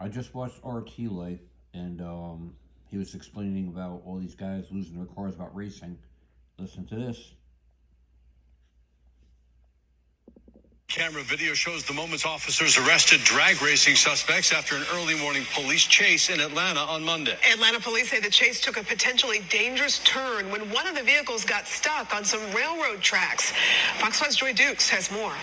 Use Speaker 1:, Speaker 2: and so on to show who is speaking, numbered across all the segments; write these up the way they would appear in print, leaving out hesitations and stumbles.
Speaker 1: I just watched RT Life, and he was explaining about all these guys losing their cars about racing. Listen to this.
Speaker 2: Camera video shows the moments officers arrested drag racing suspects after an early morning police chase in Atlanta on Monday.
Speaker 3: Atlanta police say the chase took a potentially dangerous turn when one of the vehicles got stuck on some railroad tracks. Fox 5's Joy Dukes has more.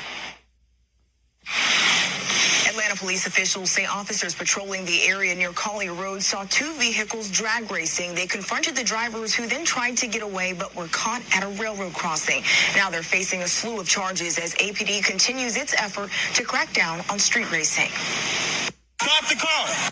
Speaker 4: Atlanta police officials say officers patrolling the area near Collier Road saw two vehicles drag racing. They confronted the drivers, who then tried to get away but were caught at a railroad crossing. Now they're facing a slew of charges as APD continues its effort to crack down on street racing.
Speaker 5: Stop the car!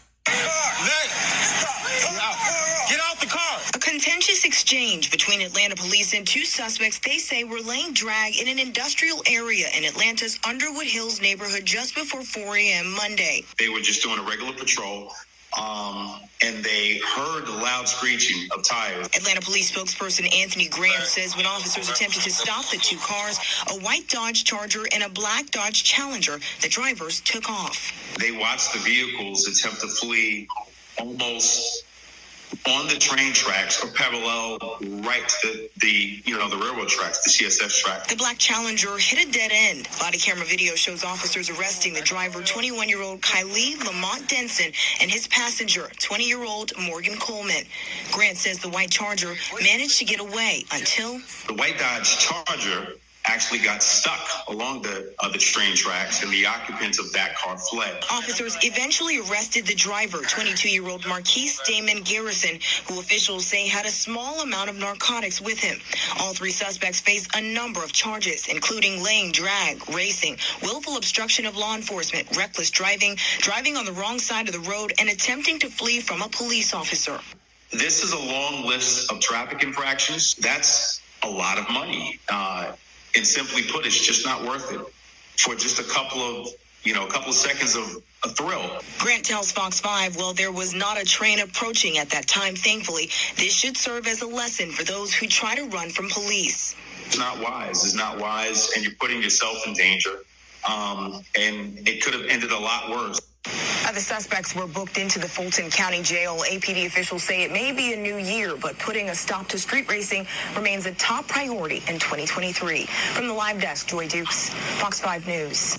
Speaker 5: Get out the car!
Speaker 4: A contentious exchange between Atlanta police and two suspects they say were laying drag in an industrial area in Atlanta's Underwood Hills neighborhood just before 4 a.m. Monday.
Speaker 6: They were just doing a regular patrol, and they heard the loud screeching of tires.
Speaker 4: Atlanta police spokesperson Anthony Grant says when officers attempted to stop the two cars, a white Dodge Charger and a black Dodge Challenger, the drivers took off.
Speaker 6: They watched the vehicles attempt to flee almost on the train tracks or parallel right to the railroad tracks, the CSX track.
Speaker 4: The black Challenger hit a dead end. Body camera video shows officers arresting the driver, 21-year-old Kylie Lamont Denson, and his passenger, 20-year-old Morgan Coleman. Grant says the white Charger managed to get away until
Speaker 6: the white Dodge Charger actually got stuck along the train tracks, and the occupants of that car fled.
Speaker 4: Officers eventually arrested the driver, 22-year-old Marquise Damon Garrison, who officials say had a small amount of narcotics with him. All three suspects face a number of charges, including laying drag, racing, willful obstruction of law enforcement, reckless driving, driving on the wrong side of the road, and attempting to flee from a police officer.
Speaker 6: This is a long list of traffic infractions. That's a lot of money. And simply put, it's just not worth it for just a couple of seconds of a thrill.
Speaker 4: Grant tells Fox 5, well, there was not a train approaching at that time, thankfully. This should serve as a lesson for those who try to run from police.
Speaker 6: It's not wise. It's not wise, and you're putting yourself in danger. And it could have ended a lot worse.
Speaker 4: The suspects were booked into the Fulton County Jail. APD officials say it may be a new year, but putting a stop to street racing remains a top priority in 2023. From the live desk, Joy Dukes, Fox 5 News.